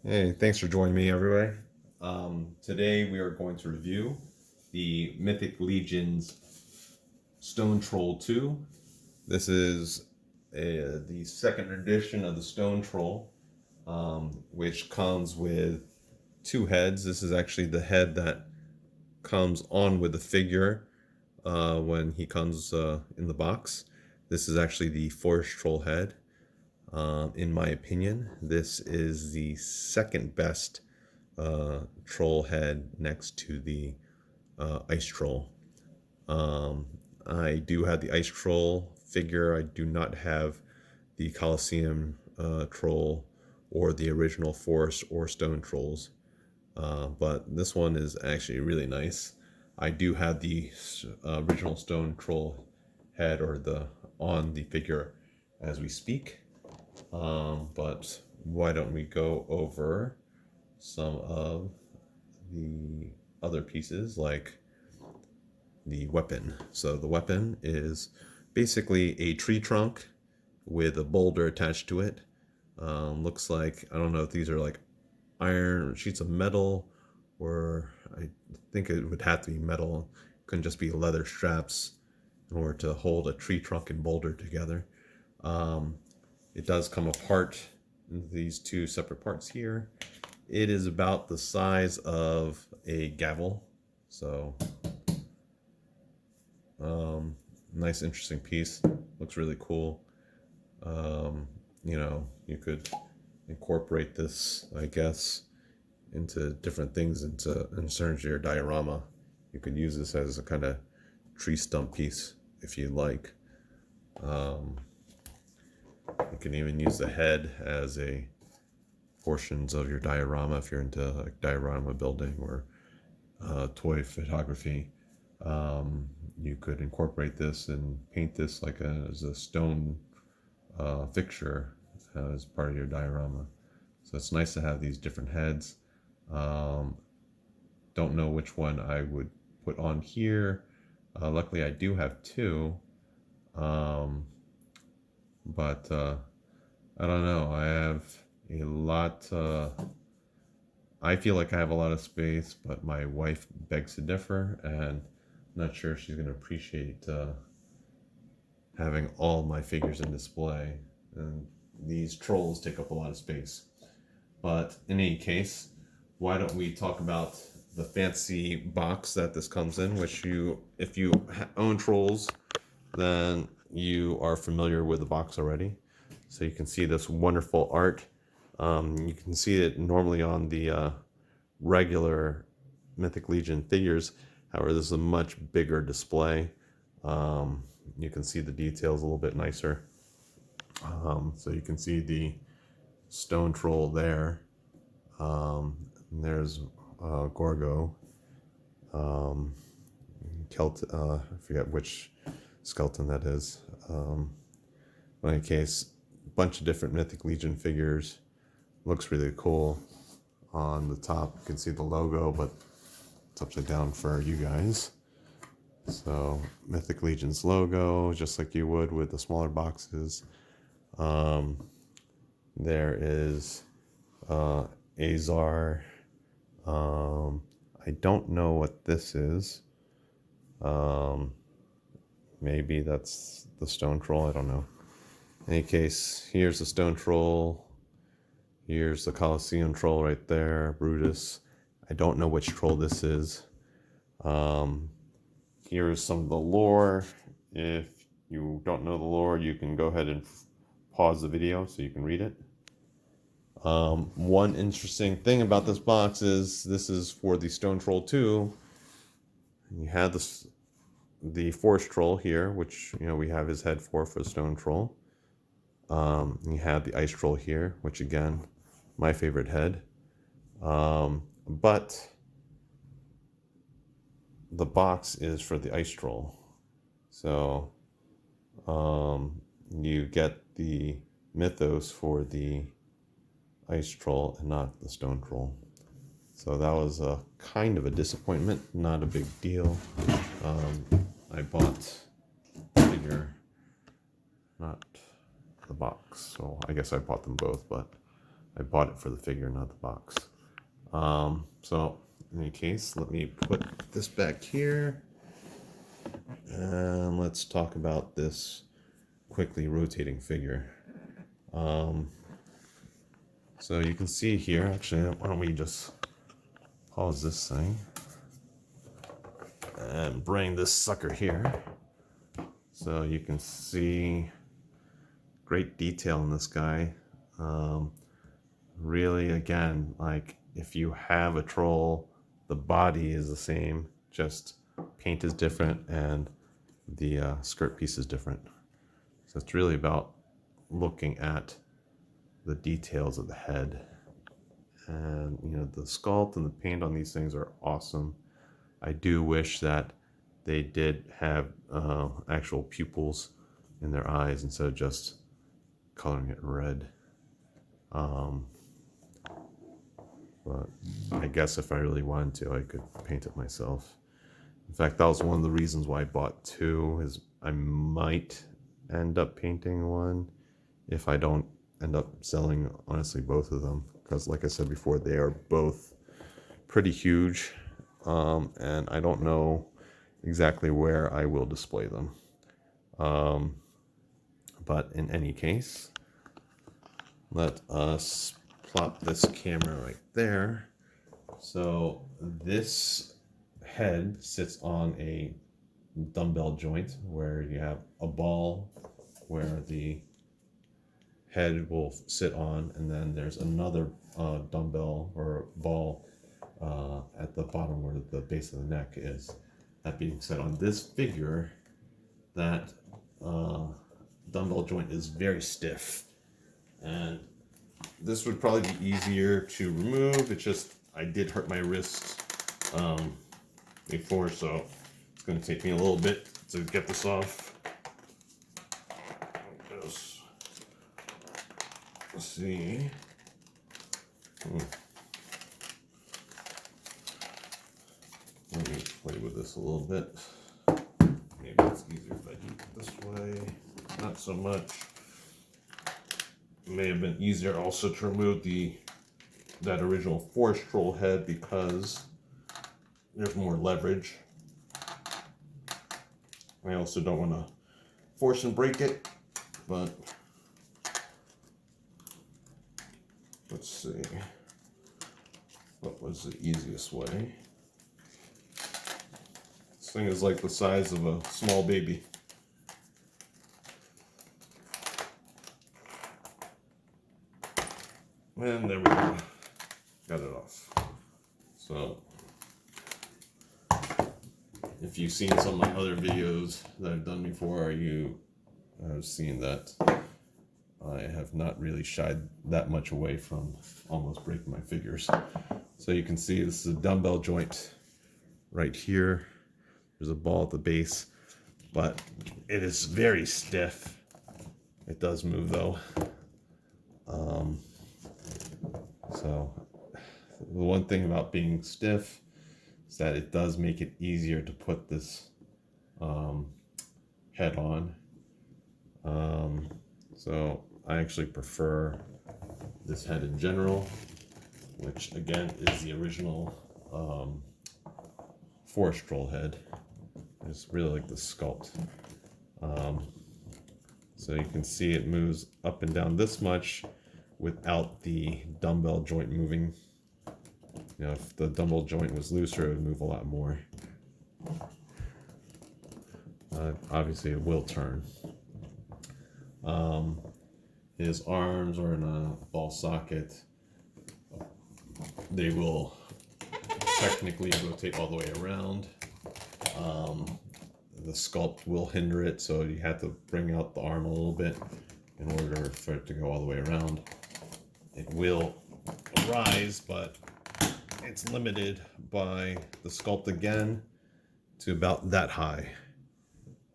Hey, thanks for joining me, everybody. Today we are going to review the Mythic Legion's Stone Troll 2. This is the second edition of the Stone Troll, which comes with two heads. This is actually the head that comes on with the figure when he comes in the box. This is actually the Forest Troll head. In my opinion, this is the second best troll head next to the ice troll. I do have the ice troll figure. I do not have the Colosseum troll or the original forest or stone trolls. But this one is actually really nice. I do have the original stone troll head or the on the figure as we speak. But why don't we go over some of the other pieces like the weapon. So the weapon is basically a tree trunk with a boulder attached to it. Looks like, I don't know if these are like iron sheets of metal, or I think it would have to be metal. It couldn't just be leather straps in order to hold a tree trunk and boulder together. It does come apart into these two separate parts here. It is about the size of a gavel. So, nice, interesting piece. Looks really cool. You could incorporate this, I guess, into different things, in terms of your diorama. You could use this as a kind of tree stump piece if you like. You can even use the head as a portions of your diorama if you're into like diorama building or toy photography. You could incorporate this and paint this like as a stone fixture as part of your diorama. So it's nice to have these different heads. Don't know which one I would put on here. Luckily, I do have two. But I don't know. I have a lot. I feel like I have a lot of space, but my wife begs to differ, and I'm not sure if she's going to appreciate having all my figures in display. And these trolls take up a lot of space. But in any case, why don't we talk about the fancy box that this comes in, which if you own trolls, then you are familiar with the box already. So you can see this wonderful art. You can see it normally on the regular Mythic Legion figures. However, this is a much bigger display. You can see the details a little bit nicer. So you can see the stone troll there. There's Gorgo. I forget which skeleton that is. In any case, a bunch of different Mythic Legion figures. Looks really cool. On the top, you can see the logo, but it's upside down for you guys. So, Mythic Legion's logo, just like you would with the smaller boxes. There is Azar. I don't know what this is. Maybe that's the stone troll. I don't know. In any case, here's the stone troll. Here's the Colosseum troll right there, Brutus. I don't know which troll this is. Here's some of the lore. If you don't know the lore, you can go ahead and pause the video so you can read it. One interesting thing about this box is this is for the Stone Troll 2. You have the Forest Troll here, which we have his head for the Stone Troll. You have the Ice Troll here, which again, my favorite head. But the box is for the Ice Troll. So you get the mythos for the Ice Troll and not the Stone Troll. So that was a kind of a disappointment, not a big deal. I bought the figure, not the box, so I guess I bought them both, but I bought it for the figure, not the box. So in any case, let me put this back here. And let's talk about this quickly rotating figure. So you can see here, actually, why don't we just pause this thing and bring this sucker here. So you can see great detail in this guy. Really, again, like if you have a troll, the body is the same, just paint is different and the skirt piece is different. So it's really about looking at the details of the head. And you know, the sculpt and the paint on these things are awesome. I do wish that they did have actual pupils in their eyes instead of just coloring it red. But I guess if I really wanted to, I could paint it myself. In fact, that was one of the reasons why I bought two, is I might end up painting one if I don't end up selling, honestly, both of them. Because like I said before, they are both pretty huge. And I don't know exactly where I will display them. But in any case, let us plop this camera right there. So this head sits on a dumbbell joint where you have a ball where the head will sit on, and then there's another dumbbell or ball at the bottom where the base of the neck is. That being said, on this figure, that dumbbell joint is very stiff, and this would probably be easier to remove. It's just I did hurt my wrist before, so it's going to take me a little bit to get this off. Let's see. Let me play with this a little bit. Maybe it's easier if I do it this way. Not so much. It may have been easier also to remove that original force troll head because there's more leverage. I also don't want to force and break it, but let's see. What was the easiest way? This thing is like the size of a small baby. And there we go. Got it off. So, if you've seen some of my other videos that I've done before, you have seen that I have not really shied that much away from almost breaking my figures. So you can see this is a dumbbell joint right here. There's a ball at the base, but it is very stiff. It does move though. So the one thing about being stiff is that it does make it easier to put this head on. So I actually prefer this head in general, which again is the original forest troll head. I just really like the sculpt. So you can see it moves up and down this much without the dumbbell joint moving. You know, if the dumbbell joint was looser, it would move a lot more. Obviously, it will turn. His arms are in a ball socket. They will technically rotate all the way around. The sculpt will hinder it, so you have to bring out the arm a little bit in order for it to go all the way around. It will rise, but it's limited by the sculpt again to about that high.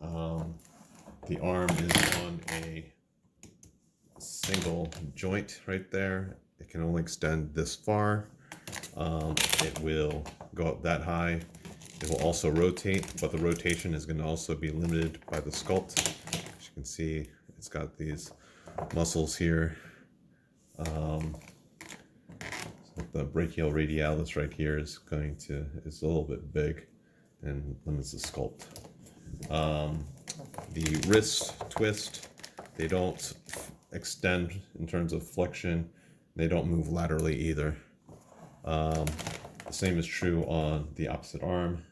The arm is on a single joint right there. It can only extend this far. It will go up that high. It will also rotate, but the rotation is going to also be limited by the sculpt. As you can see, it's got these muscles here. the brachial radialis right here is is a little bit big and limits the sculpt. The wrist twist, they don't extend in terms of flexion. They don't move laterally either. The same is true on the opposite arm.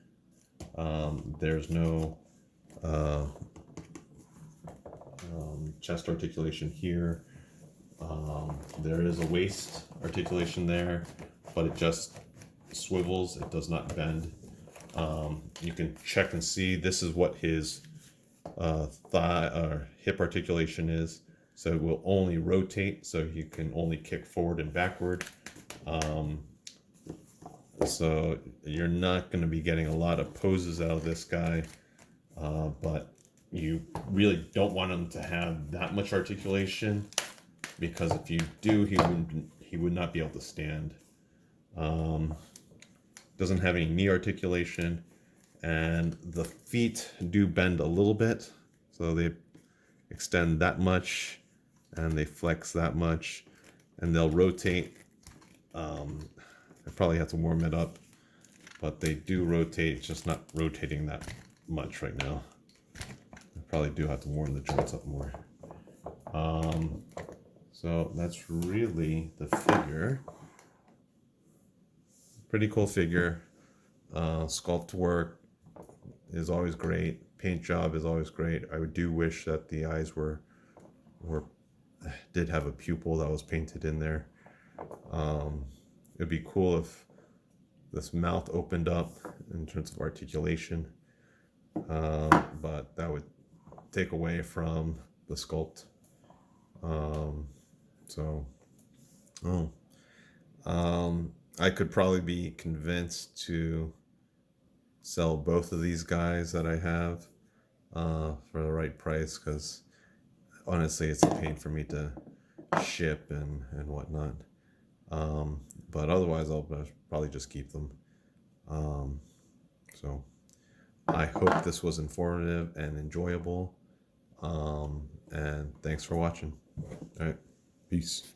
There's no chest articulation here. There is a waist articulation there, but it just swivels. It does not bend. You can check and see this is what his thigh or hip articulation is. So it will only rotate, so you can only kick forward and backward. So you're not going to be getting a lot of poses out of this guy, but you really don't want him to have that much articulation, because if you do, he would not be able to stand. Doesn't have any knee articulation, and the feet do bend a little bit, so they extend that much and they flex that much, and they'll rotate. I probably have to warm it up, but they do rotate. It's just not rotating that much right now. I probably do have to warm the joints up more. So that's really the figure. Pretty cool figure. Sculpt work is always great. Paint job is always great. I do wish that the eyes did have a pupil that was painted in there. It'd be cool if this mouth opened up in terms of articulation, but that would take away from the sculpt. I could probably be convinced to sell both of these guys that I have for the right price, because honestly it's a pain for me to ship and whatnot. But otherwise I'll probably just keep them. So I hope this was informative and enjoyable, and thanks for watching. All right, peace.